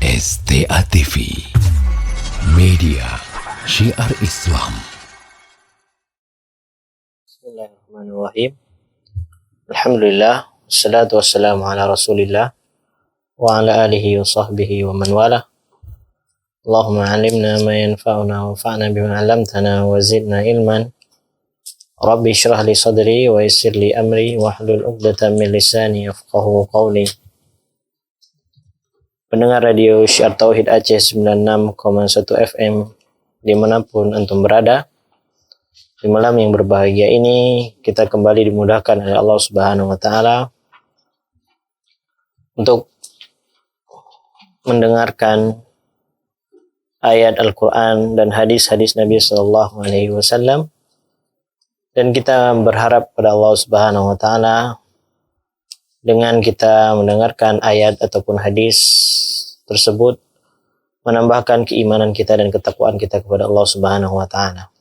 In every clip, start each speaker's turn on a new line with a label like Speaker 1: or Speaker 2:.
Speaker 1: STA TV, media syiar Islam.
Speaker 2: Bismillahirrahmanirrahim. Alhamdulillah, wassalatu wassalamu ala rasulillah wa ala alihi wa sahbihi wa man wala. Allahumma alimna ma yanfa'una wa fa'na bima 'allamtana wa zidna ilman. Rabbi syrah li sadri wa yassir li amri wa hlul 'uqdatam min lisani yafqahu qawli. Pendengar radio Syiar Tauhid Aceh 96,1 FM dimanapun antum berada, di malam yang berbahagia ini kita kembali dimudahkan oleh Allah Subhanahu wa Ta'ala untuk mendengarkan ayat Al-Quran dan hadis-hadis Nabi Sallallahu Alaihi Wasallam, dan kita berharap pada Allah Subhanahu wa Ta'ala dengan kita mendengarkan ayat ataupun hadis tersebut menambahkan keimanan kita dan ketakwaan kita kepada Allah Subhanahu wa Ta'ala.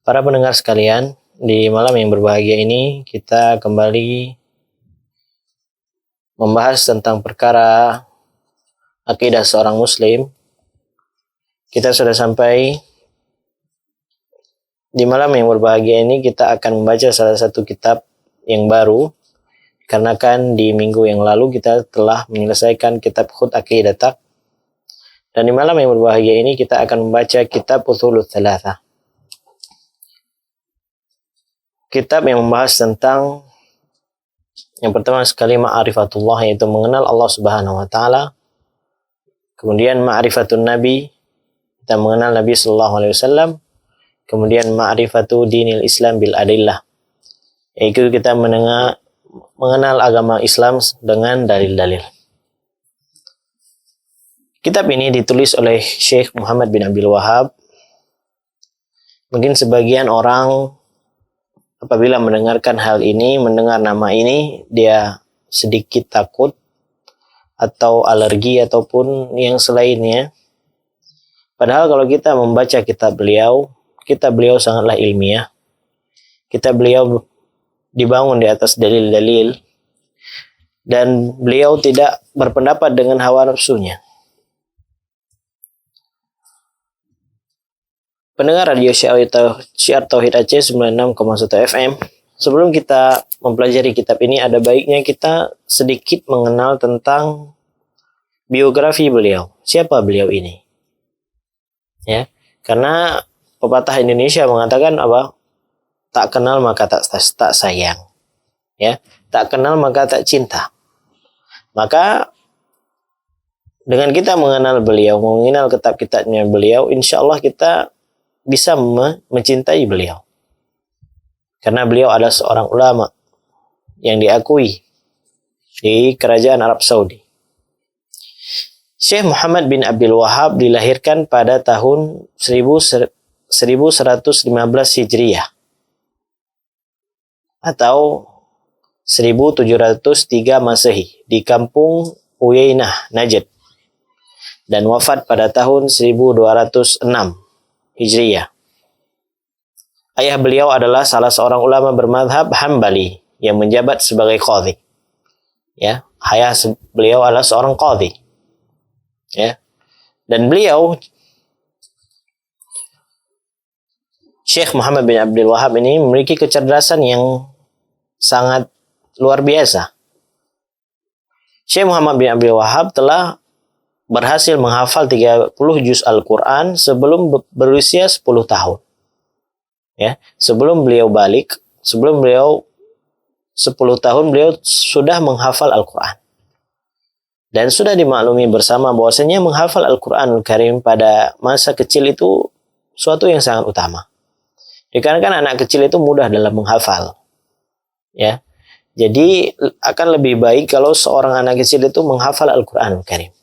Speaker 2: Para pendengar sekalian, di malam yang berbahagia ini kita kembali membahas tentang perkara akidah seorang muslim. Kita sudah sampai di malam yang berbahagia ini, kita akan membaca salah satu kitab yang baru. Karena kan di minggu yang lalu kita telah menyelesaikan kitab Khut Aqidatak, dan di malam yang berbahagia ini kita akan membaca kitab Ushulul Tsalatsa. Kitab yang membahas tentang yang pertama sekali ma'rifatullah, yaitu mengenal Allah Subhanahu wa Ta'ala. Kemudian ma'rifatun Nabi, kita mengenal Nabi sallallahu alaihi wasallam. Kemudian ma'rifatu dinil Islam bil adillah, yaitu kita mengenal agama Islam dengan dalil-dalil. Kitab ini ditulis oleh Syekh Muhammad bin Abdul Wahab. Mungkin sebagian orang apabila mendengarkan hal ini, mendengar nama ini, dia sedikit takut atau alergi ataupun yang selainnya. Padahal kalau kita membaca kitab beliau sangatlah ilmiah. Kitab beliau dibangun di atas dalil-dalil, dan beliau tidak berpendapat dengan hawa nafsunya. Pendengar radio Syiar Tauhid Aceh 96,1 FM, sebelum kita mempelajari kitab ini, ada baiknya kita sedikit mengenal tentang biografi beliau. Siapa beliau ini? Ya, karena pepatah Indonesia mengatakan apa? Tak kenal maka tak sayang, ya. Tak kenal maka tak cinta. Maka dengan kita mengenal beliau, mengenal kitab-kitabnya beliau, insya Allah kita bisa mencintai beliau. Karena beliau adalah seorang ulama yang diakui di kerajaan Arab Saudi. Syekh Muhammad bin Abdul Wahab dilahirkan pada tahun 1115 Hijriah. Atau 1703 Masehi di kampung Uyainah, Najd, dan wafat pada tahun 1206 Hijriah. Ayah beliau adalah salah seorang ulama bermadhab Hambali yang menjabat sebagai qadhi. Ya, ayah beliau adalah seorang qadhi. Ya. Dan beliau Syekh Muhammad bin Abdul Wahab ini memiliki kecerdasan yang sangat luar biasa. Syekh Muhammad bin Abdul Wahab telah berhasil menghafal 30 juz Al-Quran sebelum berusia 10 tahun. Ya, sebelum beliau balik, sebelum beliau 10 tahun, beliau sudah menghafal Al-Quran. Dan sudah dimaklumi bersama bahwasanya menghafal Al-Quranul Karim pada masa kecil itu suatu yang sangat utama. Dikarenakan anak kecil itu mudah dalam menghafal. Ya, jadi akan lebih baik kalau seorang anak kecil itu menghafal Al-Quranul Karim.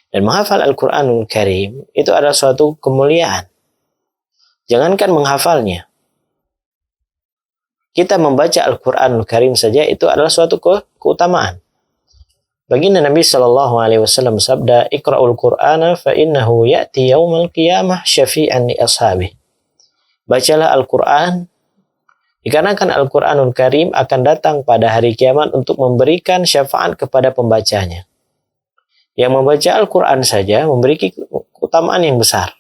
Speaker 2: Dan menghafal Al-Quranul Karim itu adalah suatu kemuliaan. Jangankan menghafalnya, kita membaca Al-Quranul Karim saja itu adalah suatu keutamaan. Baginda Nabi Sallallahu Alaihi Wasallam sabda, "Iqra'ul Qur'ana fa innahu ya'ti yaumal qiyamah syafi'an li ashabih." Bacalah Al-Quran, dikarenakan Al-Quranul Karim akan datang pada hari kiamat untuk memberikan syafaat kepada pembacanya. yang membaca Al-Quran saja memiliki keutamaan yang besar.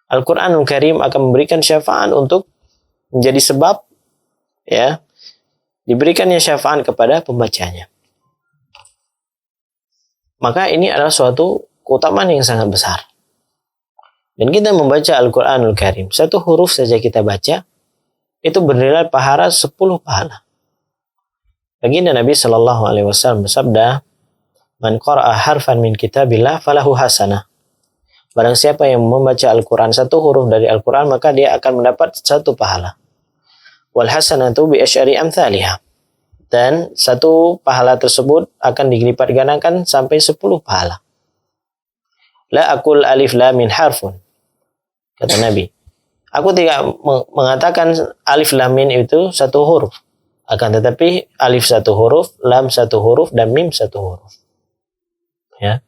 Speaker 2: Al-Quranul Karim akan memberikan syafaat untuk menjadi sebab ya diberikannya syafaat kepada pembacanya. Maka ini adalah suatu keutamaan yang sangat besar. Dan kita membaca Al-Quranul Karim, satu huruf saja kita baca, itu bernilai pahala 10 pahala. Baginda Nabi Shallallahu Alaihi Wasallam bersabda, "Man qara'a harfan min kitabillah falahu hasanah." Barang siapa yang membaca Al-Quran, satu huruf dari Al-Quran, maka dia akan mendapat satu pahala. Wal hasanatu bi asyari amthaliha. Dan satu pahala tersebut akan dilipat gandakan sampai 10 pahala. La aqul alif lam min harfun. Kata Nabi, aku tidak mengatakan alif lam min itu satu huruf. Akan tetapi alif satu huruf, lam satu huruf, dan mim satu huruf. Ya.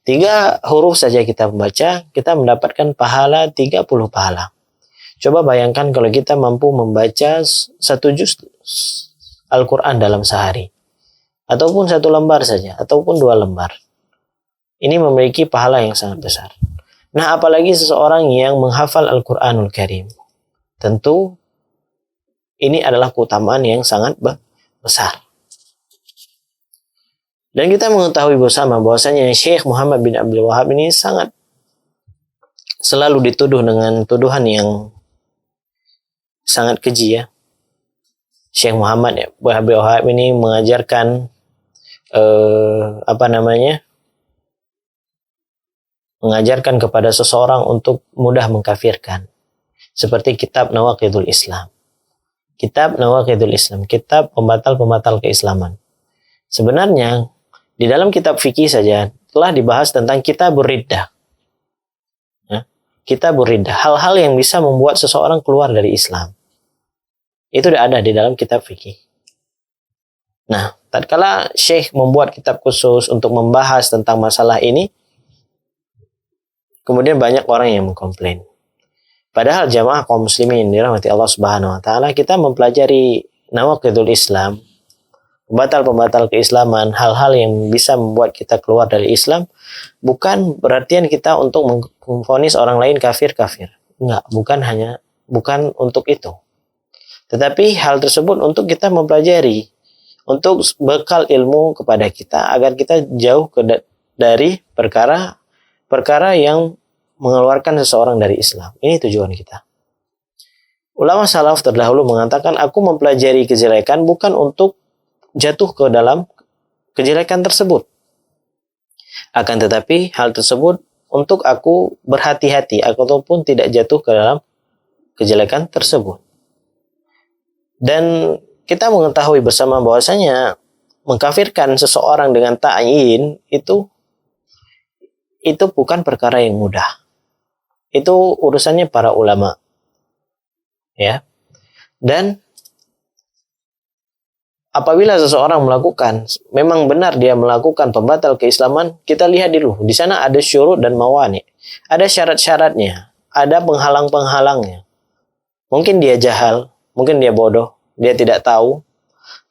Speaker 2: 3 huruf saja kita membaca, kita mendapatkan pahala 30 pahala. Coba bayangkan kalau kita mampu membaca 1 juz Al-Quran dalam sehari. Ataupun 1 lembar saja, ataupun 2 lembar. Ini memiliki pahala yang sangat besar. Nah, apalagi seseorang yang menghafal Al-Quranul Karim. Tentu ini adalah keutamaan yang sangat besar. Dan kita mengetahui bersama bahwasanya Syekh Muhammad bin Abdul Wahab ini sangat selalu dituduh dengan tuduhan yang sangat keji ya. Syekh Muhammad bin Abdul Wahab ini mengajarkan mengajarkan kepada seseorang untuk mudah mengkafirkan. Seperti kitab Nawaqidul Islam. Kitab Nawaqidul Islam, kitab pembatal-pembatal keislaman. Sebenarnya di dalam kitab fikih saja telah dibahas tentang kitabur riddah. Ya, kitabur riddah, hal-hal yang bisa membuat seseorang keluar dari Islam. Itu sudah ada di dalam kitab fikih. Nah, tatkala Syekh membuat kitab khusus untuk membahas tentang masalah ini, kemudian banyak orang yang mengkomplain. Padahal jamaah kaum muslimin dirahmati Allah Subhanahu wa taala, kita mempelajari Nawaqidul Islam, pembatal-pembatal keislaman, hal-hal yang bisa membuat kita keluar dari Islam, bukan berartian kita untuk memvonis orang lain kafir-kafir. Enggak, bukan untuk itu. Tetapi hal tersebut untuk kita mempelajari, untuk bekal ilmu kepada kita agar kita jauh dari perkara yang mengeluarkan seseorang dari Islam. Ini tujuan kita. Ulama salaf terdahulu mengatakan, aku mempelajari kejelekan bukan untuk jatuh ke dalam kejelekan tersebut. Akan tetapi hal tersebut untuk aku berhati-hati ataupun tidak jatuh ke dalam kejelekan tersebut. Dan kita mengetahui bersama bahwasanya mengkafirkan seseorang dengan ta'yin itu bukan perkara yang mudah. Itu urusannya para ulama. Ya. Dan apabila seseorang melakukan, memang benar dia melakukan pembatal keislaman, kita lihat dulu. Di sana ada syurut dan mawani. Ada syarat-syaratnya. Ada penghalang-penghalangnya. Mungkin dia jahal, mungkin dia bodoh, dia tidak tahu,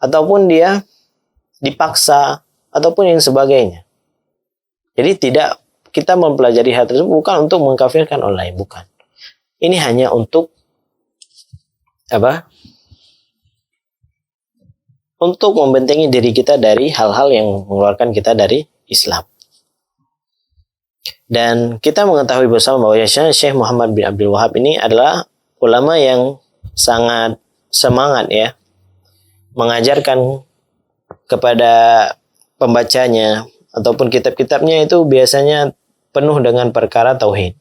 Speaker 2: ataupun dia dipaksa, ataupun yang sebagainya. Jadi tidak, kita mempelajari hal tersebut bukan untuk mengkafirkan orang lain, bukan. Ini hanya untuk untuk membentengi diri kita dari hal-hal yang mengeluarkan kita dari Islam. Dan kita mengetahui bersama bahwa Syekh Muhammad bin Abdul Wahab ini adalah ulama yang sangat semangat ya, mengajarkan kepada pembacanya ataupun kitab-kitabnya itu biasanya penuh dengan perkara tauhid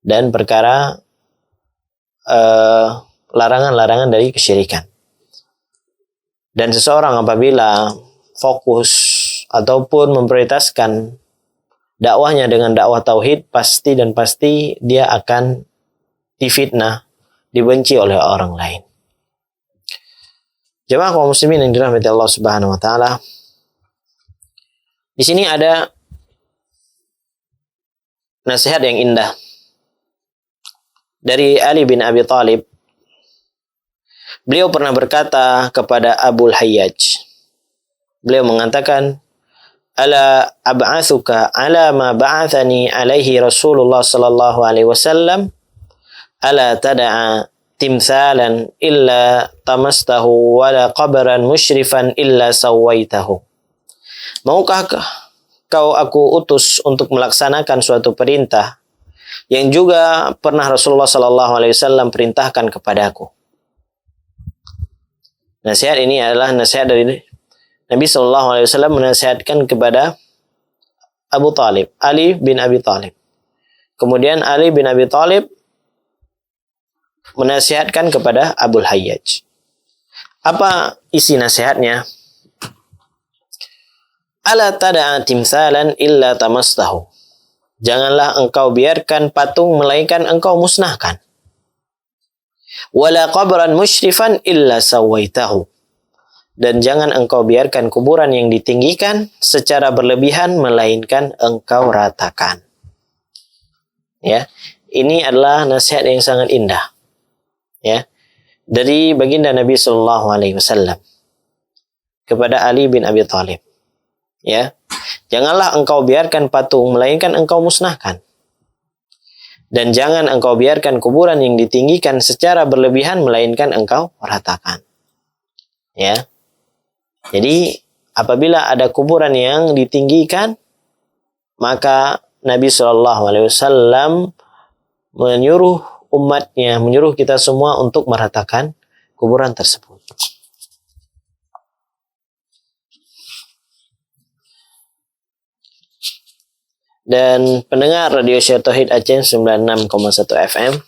Speaker 2: dan perkara larangan-larangan dari kesyirikan. Dan seseorang apabila fokus ataupun memprioritaskan dakwahnya dengan dakwah tauhid, pasti dia akan difitnah, dibenci oleh orang lain. Jemaah kaum muslimin yang dirahmati Allah Subhanahu wa taala. Di sini ada nasihat yang indah dari Ali bin Abi Thalib. Beliau pernah berkata kepada Abul Hayyaj. Beliau mengatakan, ala ab'athuka ala ma ba'athani alaihi Rasulullah sallallahu alaihi wasallam ala tada'a timthalan illa tamastahu wala qabran musyrifan illa sawaitahu. Maukah kau aku utus untuk melaksanakan suatu perintah yang juga pernah Rasulullah sallallahu alaihi wasallam perintahkan kepadaku? Nasihat ini adalah nasihat dari Nabi sallallahu alaihi wasallam menasihatkan kepada Abu Talib, Ali bin Abi Talib. Kemudian Ali bin Abi Talib menasihatkan kepada Abul Hayyaj. Apa isi nasihatnya? Ala tada'a timthalan illa tamastahu. Janganlah engkau biarkan patung melainkan engkau musnahkan. Wala qabran musyrifan illa sawaitahu. Dan jangan engkau biarkan kuburan yang ditinggikan secara berlebihan melainkan engkau ratakan. Ya, ini adalah nasihat yang sangat indah. Ya, dari baginda Nabi sallallahu alaihi wasallam kepada Ali bin Abi Thalib. Ya, janganlah engkau biarkan patung melainkan engkau musnahkan. Dan jangan engkau biarkan kuburan yang ditinggikan secara berlebihan melainkan engkau ratakan. Ya. Jadi apabila ada kuburan yang ditinggikan, maka Nabi Shallallahu Alaihi Wasallam menyuruh umatnya, menyuruh kita semua untuk meratakan kuburan tersebut. Dan pendengar Radio Syar Tauhid Aceh 96,1 FM,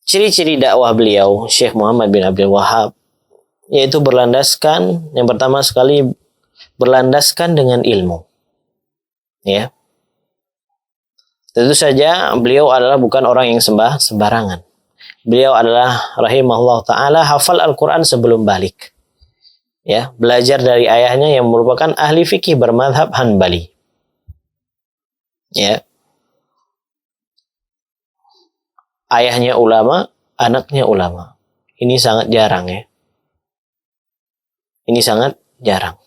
Speaker 2: ciri-ciri dakwah beliau Syekh Muhammad bin Abdul Wahab yaitu berlandaskan, yang pertama sekali berlandaskan dengan ilmu. Ya. Tentu saja beliau adalah bukan orang yang sembarangan. Beliau adalah rahimahullah taala hafal Al-Qur'an sebelum balik. Ya, belajar dari ayahnya yang merupakan ahli fikih bermadhab Hanbali. Ya. Ayahnya ulama, anaknya ulama. Ini sangat jarang ya. Ini sangat jarang.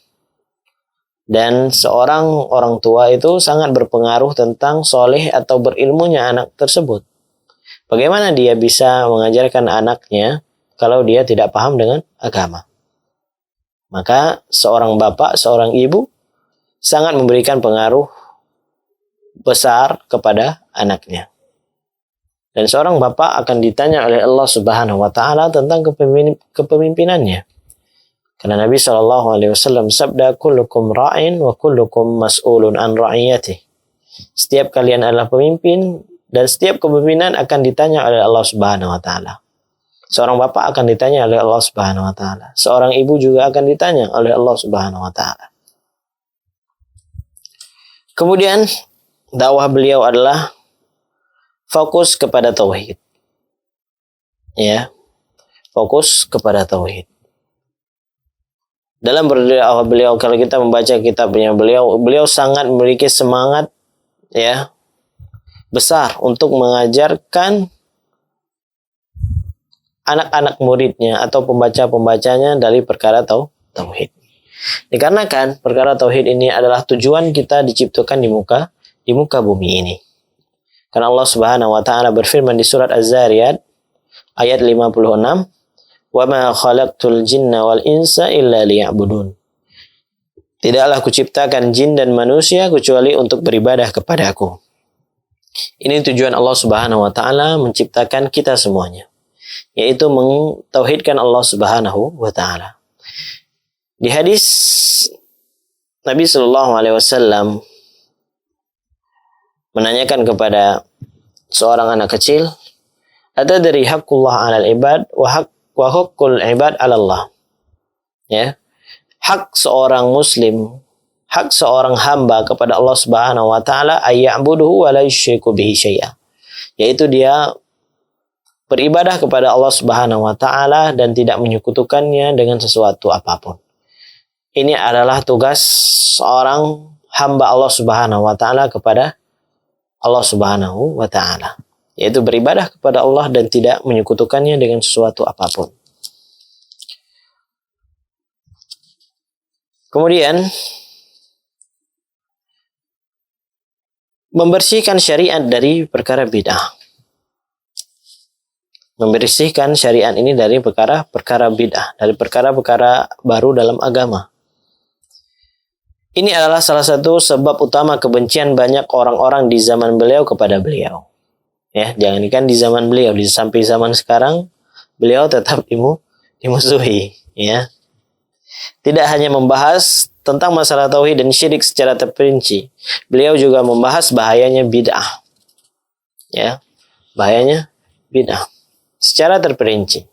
Speaker 2: Dan seorang orang tua itu sangat berpengaruh tentang soleh atau berilmunya anak tersebut. Bagaimana dia bisa mengajarkan anaknya kalau dia tidak paham dengan agama? Maka seorang bapak, seorang ibu sangat memberikan pengaruh besar kepada anaknya. Dan seorang bapak akan ditanya oleh Allah Subhanahu wa taala tentang kepemimpinannya. Karena Nabi SAW sabda, kullukum ra'in wa kullukum mas'ulun an ra'iyatih. Setiap kalian adalah pemimpin dan setiap kepemimpinan akan ditanya oleh Allah Subhanahu wa taala. Seorang bapak akan ditanya oleh Allah Subhanahu wa taala. Seorang ibu juga akan ditanya oleh Allah Subhanahu wa taala. Kemudian dakwah beliau adalah fokus kepada tauhid. Ya. Fokus kepada tauhid. Dalam berdakwah beliau, kalau kita membaca kitabnya beliau sangat memiliki semangat ya besar untuk mengajarkan anak-anak muridnya atau pembaca-pembacanya dari perkara tauhid. Dikarenakan perkara tauhid ini adalah tujuan kita diciptakan di muka bumi ini. Karena Allah Subhanahu wa taala berfirman di surat Az-Zariyat ayat 56, wa ma khalaqtul jinna wal insa illa liya'budun. Tidaklah kuciptakan jin dan manusia kecuali untuk beribadah kepadaku. Ini tujuan Allah Subhanahu wa taala menciptakan kita semuanya, yaitu mentauhidkan Allah Subhanahu wa taala. Di hadis Nabi sallallahu alaihi wasallam menanyakan kepada seorang anak kecil, "Atadri haqqullah 'alal ibad wa haqqul ibad 'ala Allah." Ya. Hak seorang muslim, hak seorang hamba kepada Allah Subhanahu wa taala ayya'buduhu wa la yusyriku bihi syai'a. Yaitu dia beribadah kepada Allah Subhanahu wa taala dan tidak menyekutukannya dengan sesuatu apapun. Ini adalah tugas seorang hamba Allah Subhanahu wa taala kepada Allah Subhanahu wa taala. Yaitu beribadah kepada Allah dan tidak menyekutukannya dengan sesuatu apapun. Kemudian membersihkan syariat dari perkara bid'ah. Membersihkan syariat ini dari perkara bid'ah, dari perkara-perkara baru dalam agama. Ini adalah salah satu sebab utama kebencian banyak orang-orang di zaman beliau kepada beliau. Ya, jangankan di zaman beliau, sampai zaman sekarang beliau tetap dimusuhi, ya. Tidak hanya membahas tentang masalah tauhid dan syirik secara terperinci, beliau juga membahas bahayanya bid'ah. Ya, bahayanya bid'ah secara terperinci.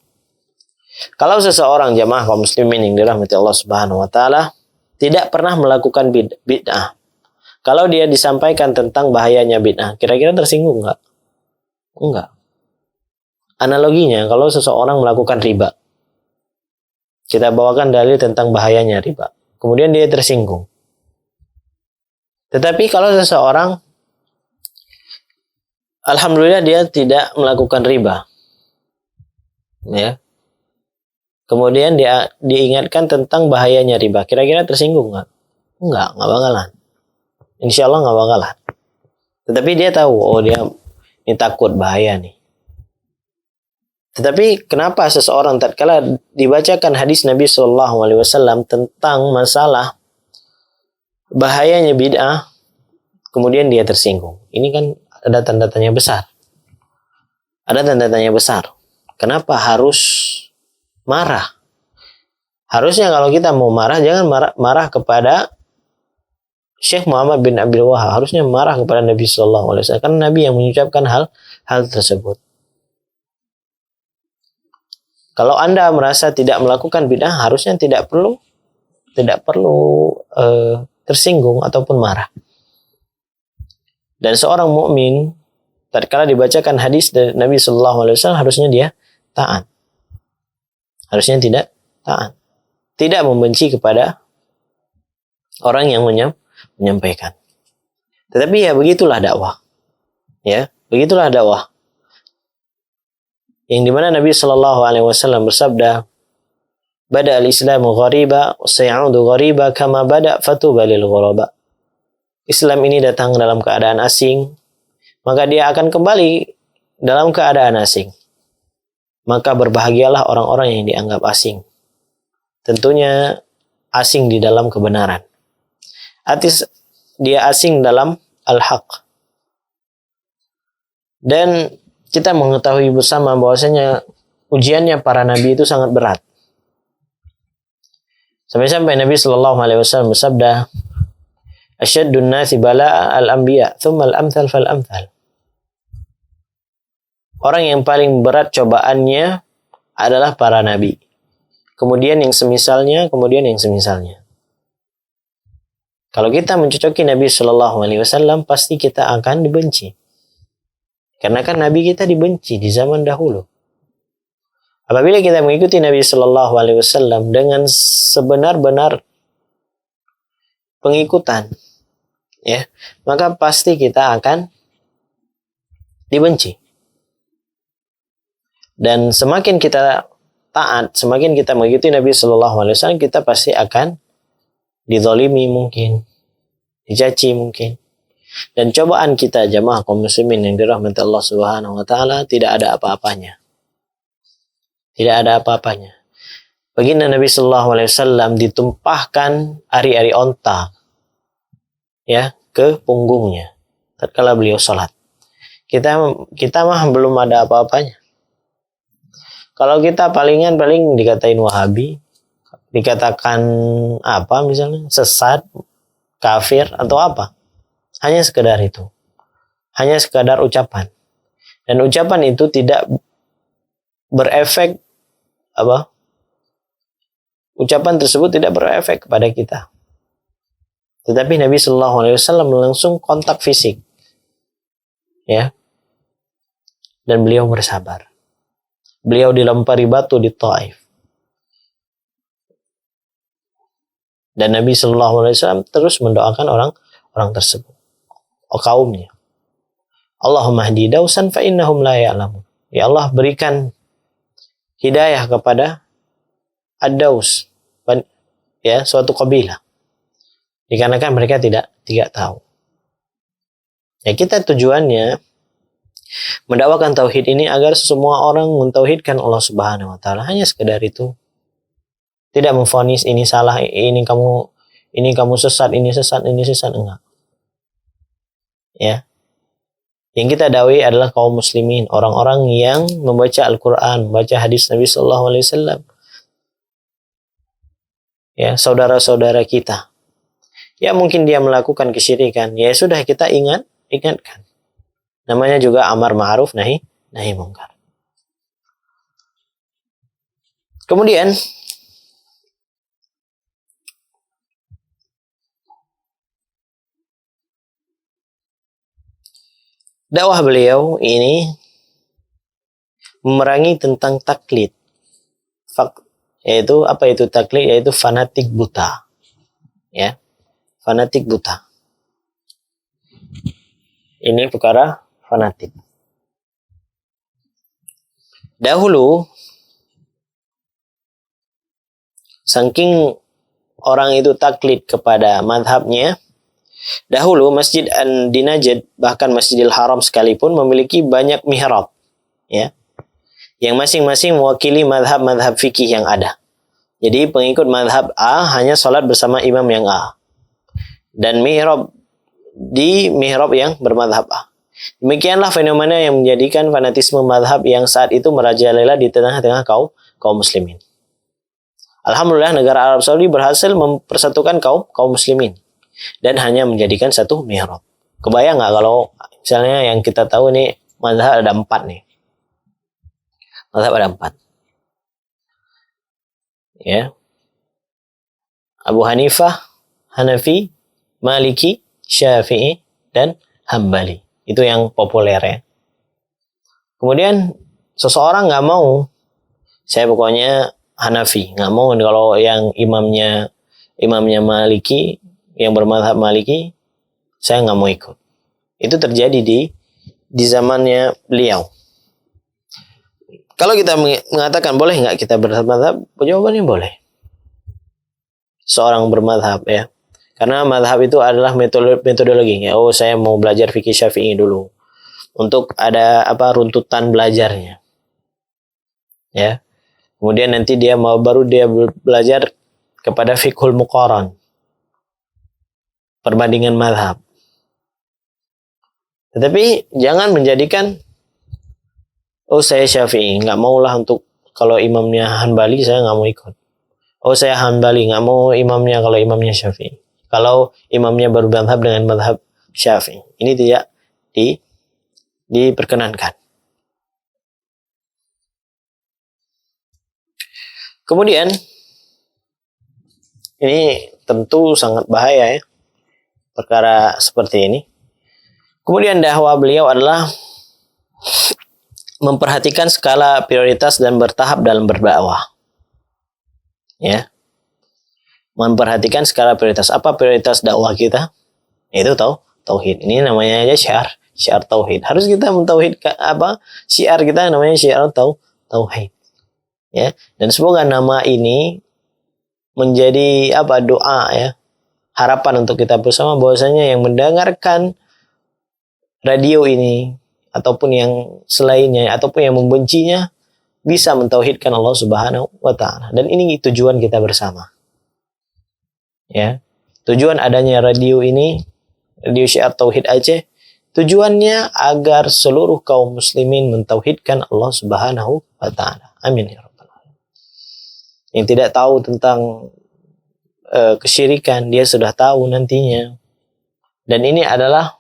Speaker 2: Kalau seseorang jamaah kaum muslimin yang dirahmati Allah Subhanahu wa taala tidak pernah melakukan bid'ah, kalau dia disampaikan tentang bahayanya bid'ah, kira-kira tersinggung enggak? Enggak. Analoginya, kalau seseorang melakukan riba, kita bawakan dalil tentang bahayanya riba, kemudian dia tersinggung. Tetapi kalau seseorang, alhamdulillah dia tidak melakukan riba, ya, kemudian dia diingatkan tentang bahayanya riba, kira-kira tersinggung nggak? Nggak bakalan. Insya Allah nggak bakalan. Tetapi dia tahu, oh dia ini takut bahaya nih. Tetapi kenapa seseorang tatkala dibacakan hadis Nabi Shallallahu Alaihi Wasallam tentang masalah bahayanya bid'ah, kemudian dia tersinggung? Ini kan ada tanda tanya besar. Ada tanda tanya besar. Kenapa harus marah? Harusnya kalau kita mau marah, jangan marah kepada Syekh Muhammad bin Abdul Wahab. Harusnya marah kepada Nabi Shallallahu Alaihi Wasallam. Karena Nabi yang mengucapkan hal tersebut. Kalau Anda merasa tidak melakukan bid'ah, harusnya tidak perlu tersinggung ataupun marah. Dan seorang mukmin tatkala dibacakan hadis dari Nabi Shallallahu Alaihi Wasallam, harusnya dia taat. Harusnya tidak taat. Tidak membenci kepada orang yang menyampaikan. Tetapi ya begitulah dakwah. Ya, begitulah dakwah. Yang dimana Nabi Shallallahu Alaihi Wasallam bersabda, "Bada al-Islamu ghariba, sayaudu ghariba kama bada fatuba lil ghuraba." Islam ini datang dalam keadaan asing, maka dia akan kembali dalam keadaan asing. Maka berbahagialah orang-orang yang dianggap asing. Tentunya asing di dalam kebenaran. Dia asing dalam al-haq. Dan kita mengetahui bersama bahwasanya ujiannya para nabi itu sangat berat. Sampai-sampai Nabi Shallallahu Alaihi Wasallam bersabda, "Asyaddun nasi bala'a al-anbiya, thumma al-amthal fal-amthal." Orang yang paling berat cobaannya adalah para nabi. Kemudian yang semisalnya, kemudian yang semisalnya. Kalau kita mencocoki Nabi Shallallahu Alaihi Wasallam, pasti kita akan dibenci. Karena kan Nabi kita dibenci di zaman dahulu. Apabila kita mengikuti Nabi Shallallahu Alaihi Wasallam dengan sebenar-benar pengikutan, ya, maka pasti kita akan dibenci. Dan semakin kita taat, semakin kita mengikuti Nabi Shallallahu Alaihi Wasallam, kita pasti akan dizalimi mungkin, dicaci mungkin. Dan cobaan kita jamaah kaum muslimin yang dirahmati Allah Subhanahu wa taala tidak ada apa-apanya. Tidak ada apa-apanya. Baginda Nabi Sallallahu Alaihi Wasallam ditumpahkan ari-ari onta, ya, ke punggungnya tatkala beliau salat. Kita mah belum ada apa-apanya. Kalau kita paling dikatain Wahabi, dikatakan apa misalnya, sesat, kafir atau apa. Hanya sekedar itu. Hanya sekadar ucapan. Dan ucapan itu tidak berefek apa? Ucapan tersebut tidak berefek kepada kita. Tetapi Nabi Shallallahu Alaihi Wasallam langsung kontak fisik, ya. Dan beliau bersabar. Beliau dilempari batu di Taif. Dan Nabi Shallallahu Alaihi Wasallam terus mendoakan orang tersebut, kaumnya. Allahumma hdi dausan fa innahum la ya'lamun. Ya Allah, berikan hidayah kepada Ad-Daus, ya, suatu kabilah, dikarenakan mereka tidak tahu. Ya, kita tujuannya mendakwakan tauhid ini agar semua orang mentauhidkan Allah Subhanahu wa taala. Hanya sekedar itu. Tidak memvonis ini salah, ini kamu sesat, ini sesat, enggak. Ya. Yang kita dakwai adalah kaum muslimin, orang-orang yang membaca Al-Qur'an, membaca hadis Nabi sallallahu alaihi wasallam. Ya, saudara-saudara kita. Ya, mungkin dia melakukan kesyirikan. Ya sudah, kita ingatkan. Namanya juga amar ma'ruf nahi munkar. Kemudian dakwah beliau ini memerangi tentang taklid. Yaitu apa itu taklid? Yaitu fanatik buta. Ya. Fanatik buta. Ini perkara fanatik. Dahulu, saking orang itu taklid kepada madhabnya, dahulu Masjid di Najd, bahkan Masjidil Haram sekalipun memiliki banyak mihrab, ya, yang masing-masing mewakili madhab-madhab fikih yang ada. Jadi pengikut madhab A hanya sholat bersama imam yang A, dan mihrab yang bermadhab A. Demikianlah fenomena yang menjadikan fanatisme madhab yang saat itu merajalela di tengah-tengah kaum muslimin. Alhamdulillah, negara Arab Saudi berhasil mempersatukan kaum muslimin dan hanya menjadikan satu mihrab. Kebayang nggak kalau misalnya yang kita tahu nih madhab ada 4 nih. Madhab ada 4. Ya. Abu Hanifah, Hanafi, Maliki, Syafi'i, dan Hambali. Itu yang populer, ya. Kemudian seseorang nggak mau, saya pokoknya Hanafi, nggak mau kalau yang imamnya Maliki, yang bermadhab Maliki, saya nggak mau ikut. Itu terjadi di zamannya beliau. Kalau kita mengatakan boleh nggak kita bermadhab, jawabannya boleh. Seorang bermadhab, ya. Karena madhab itu adalah metodologi. Ya, saya mau belajar fikih Syafi'i dulu. Untuk ada runtutan belajarnya. Ya. Kemudian nanti baru dia belajar kepada fiqhul muqaran. Perbandingan madhab. Tetapi jangan menjadikan saya Syafi'i, nggak maulah untuk kalau imamnya Hanbali saya nggak mau ikut. Saya Hanbali, nggak mau imamnya kalau imamnya Syafi'i. Kalau imamnya bermadhab dengan madhab Syafi'i, ini tidak diperkenankan. Kemudian ini tentu sangat bahaya, ya, perkara seperti ini. Kemudian dakwah beliau adalah memperhatikan skala prioritas dan bertahap dalam berdakwah. Ya. Memperhatikan skala prioritas. Apa prioritas dakwah kita? Itu tauhid. Ini namanya aja syiar tauhid. Harus kita mentauhidkan syiar kita namanya syiar tauhid. Ya. Dan semoga nama ini menjadi doa, ya. Harapan untuk kita bersama bahwasanya yang mendengarkan radio ini ataupun yang selainnya ataupun yang membencinya bisa mentauhidkan Allah Subhanahu wa taala. Dan ini tujuan kita bersama. Ya. Tujuan adanya radio ini, Radio Syiar Tauhid Aceh, tujuannya agar seluruh kaum muslimin mentauhidkan Allah Subhanahu wa taala. Amin ya rabbal alamin. Yang tidak tahu tentang kesyirikan, dia sudah tahu nantinya. Dan ini adalah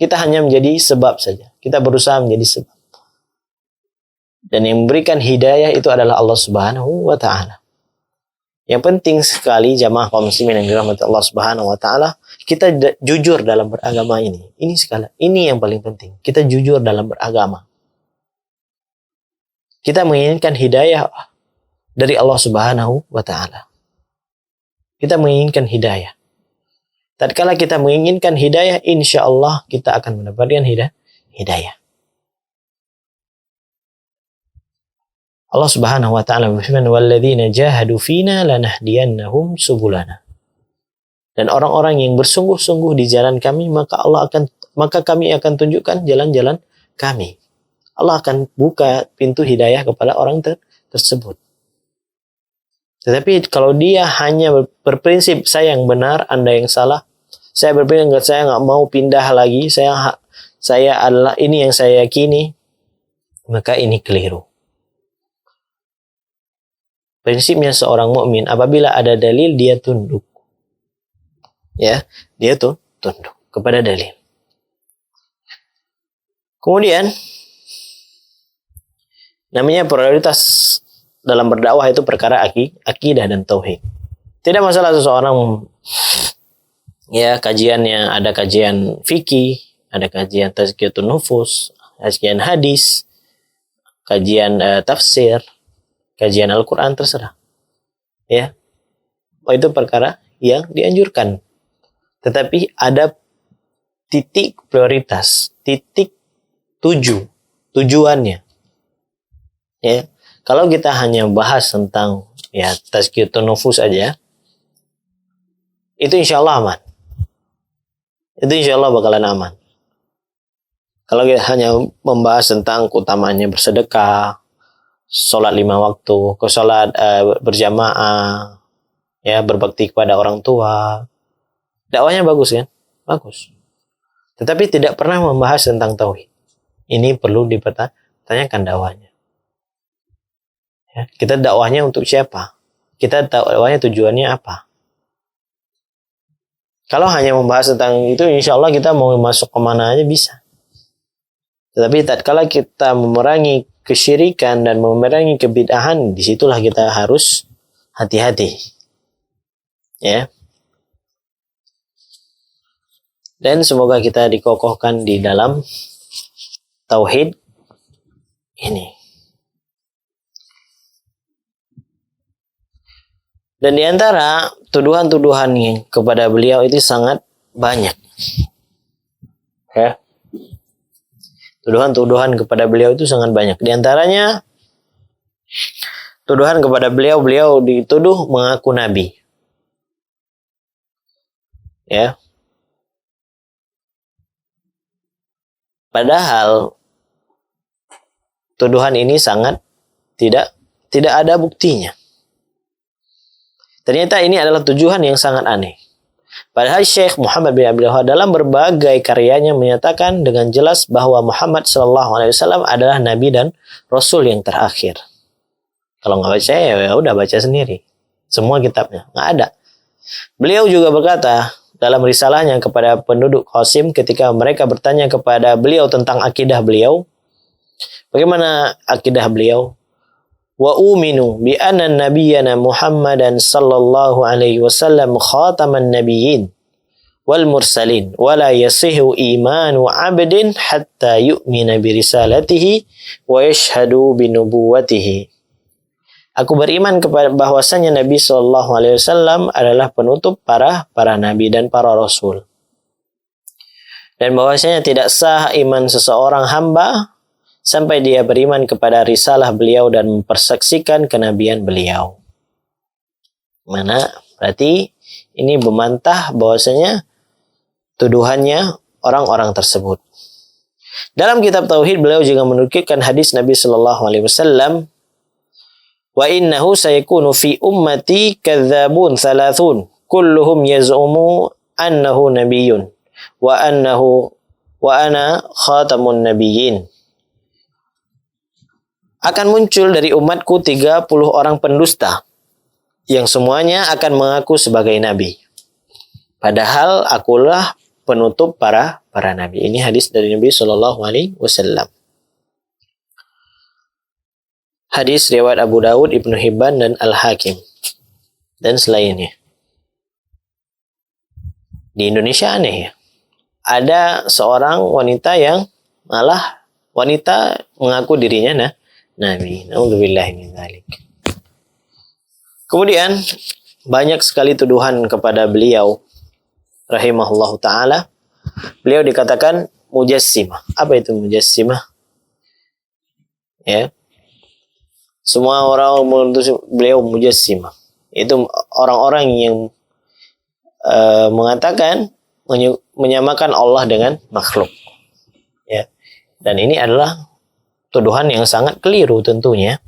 Speaker 2: kita hanya menjadi sebab saja. Kita berusaha menjadi sebab. Dan yang memberikan hidayah itu adalah Allah Subhanahu wa taala. Yang penting sekali jamaah kaum muslimin yang dirahmati Allah Subhanahu wa taala, kita jujur dalam beragama ini. Ini yang paling penting. Kita jujur dalam beragama. Kita menginginkan hidayah dari Allah Subhanahu wa taala. Kita menginginkan hidayah. Tatkala kita menginginkan hidayah, insya Allah kita akan mendapatkan hidayah. Allah Subhanahu wa taala berfirman, "Walladzina jahadu fina lanahdiyannahum subulana." Dan orang-orang yang bersungguh-sungguh di jalan kami, maka Allah akan maka kami akan tunjukkan jalan-jalan kami. Allah akan buka pintu hidayah kepada orang tersebut. Tetapi kalau dia hanya berprinsip saya yang benar, Anda yang salah, saya berprinsip saya nggak mau pindah lagi, saya adalah ini yang saya yakini, maka ini keliru. Prinsipnya seorang mukmin apabila ada dalil dia tunduk. Ya, dia tuh tunduk kepada dalil. Kemudian namanya prioritas dalam berdakwah itu perkara akidah dan tauhid. Tidak masalah seseorang kajiannya ada kajian fikih, ada kajian tazkiyatun nufus, kajian hadis, kajian tafsir, kajian Al-Qur'an, terserah. Ya. Itu perkara yang dianjurkan. Tetapi ada titik prioritas, titik tujuannya. Ya. Kalau kita hanya bahas tentang tazkiyatun nufus aja, itu insya Allah aman. Itu insya Allah bakalan aman. Kalau kita hanya membahas tentang keutamaannya bersedekah, sholat 5 waktu, sholat berjamaah, berbakti kepada orang tua, dakwahnya bagus kan? Bagus. Tetapi tidak pernah membahas tentang tauhid. Ini perlu dipertanyakan dakwahnya. Kita dakwahnya untuk siapa? Kita dakwahnya tujuannya apa? Kalau hanya membahas tentang itu, insya Allah kita mau masuk kemana aja bisa. Tetapi tatkala kita memerangi kesyirikan dan memerangi kebid'ahan, disitulah kita harus hati-hati. Ya. Dan semoga kita dikokohkan di dalam tauhid ini. Dan di antara tuduhan-tuduhan yang kepada beliau itu sangat banyak. Ya. Tuduhan-tuduhan kepada beliau itu sangat banyak. Di antaranya tuduhan kepada beliau dituduh mengaku nabi. Ya. Padahal tuduhan ini sangat tidak ada buktinya. Ternyata ini adalah tujuan yang sangat aneh. Padahal Syekh Muhammad bin Abdul Wahhab dalam berbagai karyanya menyatakan dengan jelas bahwa Muhammad SAW adalah nabi dan rasul yang terakhir. Kalau nggak baca ya udah baca sendiri. Semua kitabnya nggak ada. Beliau juga berkata dalam risalahnya kepada penduduk Qasim ketika mereka bertanya kepada beliau tentang akidah beliau, bagaimana akidah beliau? Wa uminu bi anna nabiyyana Muhammadan sallallahu alaihi wasallam khataman nabiyyin wal mursalin wa la yasihu imanu 'abdin hatta yu'mina bi risalatihi wa yashhadu bi nubuwwatihi. Aku beriman kepada bahwasanya Nabi sallallahu alaihi wasallam adalah penutup para nabi dan para rasul. Dan bahwasanya tidak sah iman seseorang hamba sampai dia beriman kepada risalah beliau dan mempersaksikan kenabian beliau. Mana berarti ini membantah bahwasanya tuduhannya orang-orang tersebut. Dalam kitab Tauhid beliau juga menukilkan hadis Nabi sallallahu alaihi wasallam, wa innahu sayakunu fi ummati kadzabun thalathun kulluhum yaz'umu annahu nabiyyun wa ana khatamun nabiyyin. Akan muncul dari umatku 30 orang pendusta yang semuanya akan mengaku sebagai nabi. Padahal akulah penutup para nabi. Ini hadis dari Nabi sallallahu alaihi wasallam. Hadis riwayat Abu Dawud, Ibnu Hibban dan Al-Hakim dan selainnya. Di Indonesia aneh ya. Ada seorang wanita yang malah wanita mengaku dirinya nabi. Na'udzubillahi min dzalik. Kemudian banyak sekali tuduhan kepada beliau rahimahullahu taala. Beliau dikatakan mujassimah. Apa itu mujassimah? Ya. Semua orang menuduh beliau mujassimah. Itu orang-orang yang mengatakan menyamakan Allah dengan makhluk. Ya. Dan ini adalah tuduhan yang sangat keliru tentunya.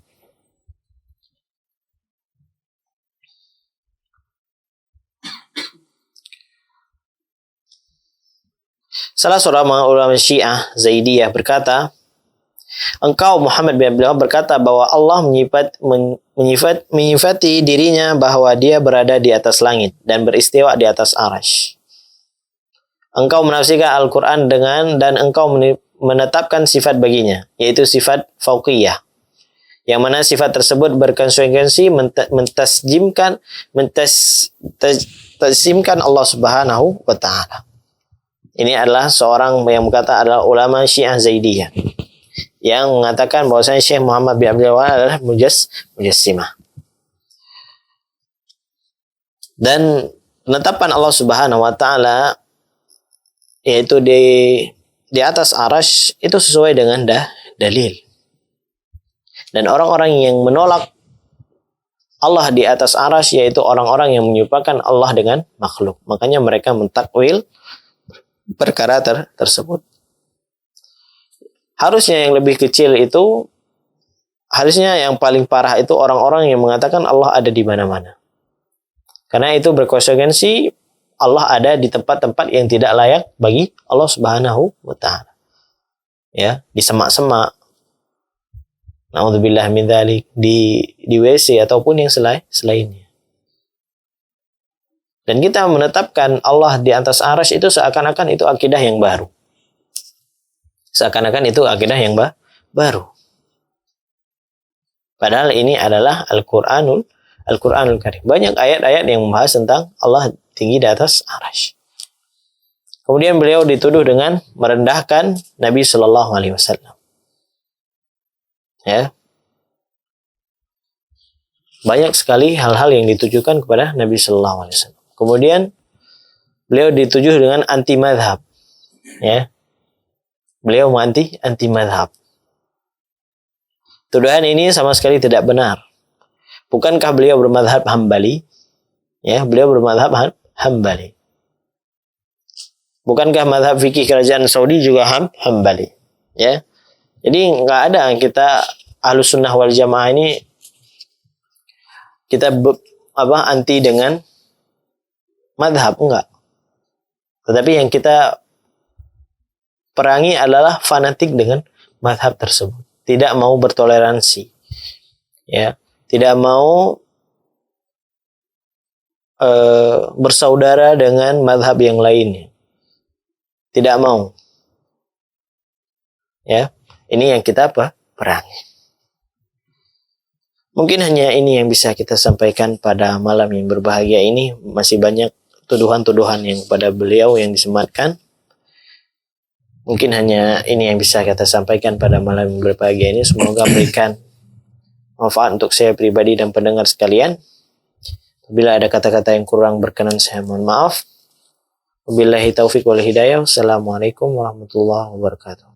Speaker 2: Salah seorang ulama Syiah Zaidiyah berkata, engkau Muhammad bin Abdul Wahab berkata bahwa Allah menyifati dirinya bahwa dia berada di atas langit dan beristiwa di atas arasy. Engkau menafsirkan Al-Quran dan engkau menetapkan sifat baginya, yaitu sifat fauqiyah, yang mana sifat tersebut berkonsekuensi mentasjimkan Allah Subhanahu wa Ta'ala. Ini adalah seorang yang berkata adalah ulama Syiah Zaidiyah yang mengatakan bahwasanya Syekh Muhammad bin Abdul Wahab adalah mujassimah. Dan penetapan Allah Subhanahu wa Ta'ala yaitu di atas arasy itu sesuai dengan dalil. Dan orang-orang yang menolak Allah di atas arasy yaitu orang-orang yang menyerupakan Allah dengan makhluk. Makanya mereka mentakwil perkara tersebut. Harusnya yang lebih kecil itu, harusnya yang paling parah itu orang-orang yang mengatakan Allah ada di mana-mana. Karena itu berkonsekuensi Allah ada di tempat-tempat yang tidak layak bagi Allah Subhanahu wa Ta'ala. Ya, di semak-semak. Na'udzubillah min dzalik, di WC ataupun yang selainnya. Dan kita menetapkan Allah di atas arasy itu seakan-akan itu akidah yang baru. Seakan-akan itu akidah yang baru. Padahal ini adalah Al-Qur'anul Karim. Banyak ayat-ayat yang membahas tentang Allah tinggi di atas arasy. Kemudian beliau dituduh dengan merendahkan Nabi Shallallahu Alaihi Wasallam. Ya, banyak sekali hal-hal yang ditujukan kepada Nabi Shallallahu Alaihi Wasallam. Kemudian beliau dituduh dengan anti madhab. Ya, beliau anti madhab. Tuduhan ini sama sekali tidak benar. Bukankah beliau bermadhab Hambali? Ya, beliau bermadhab Hambali. Bukankah madhab fikih kerajaan Saudi juga Hambali? Ya, jadi nggak ada kita Ahlus Sunnah wal Jamaah ini kita anti dengan madhab, enggak. Tetapi yang kita perangi adalah fanatik dengan madhab tersebut. Tidak mau bertoleransi. Ya, tidak mau bersaudara dengan madhab yang lainnya. Tidak mau. Ya, ini yang kita perangi. Mungkin hanya ini yang bisa kita sampaikan pada malam yang berbahagia ini. Masih banyak tuduhan-tuduhan yang pada beliau yang disematkan. Mungkin hanya ini yang bisa kita sampaikan pada malam yang berbahagia ini. Semoga memberikan manfaat untuk saya pribadi dan pendengar sekalian. Bila ada kata-kata yang kurang berkenan, saya mohon maaf. Wabillahi taufiq wal hidayah. Wassalamualaikum warahmatullahi wabarakatuh.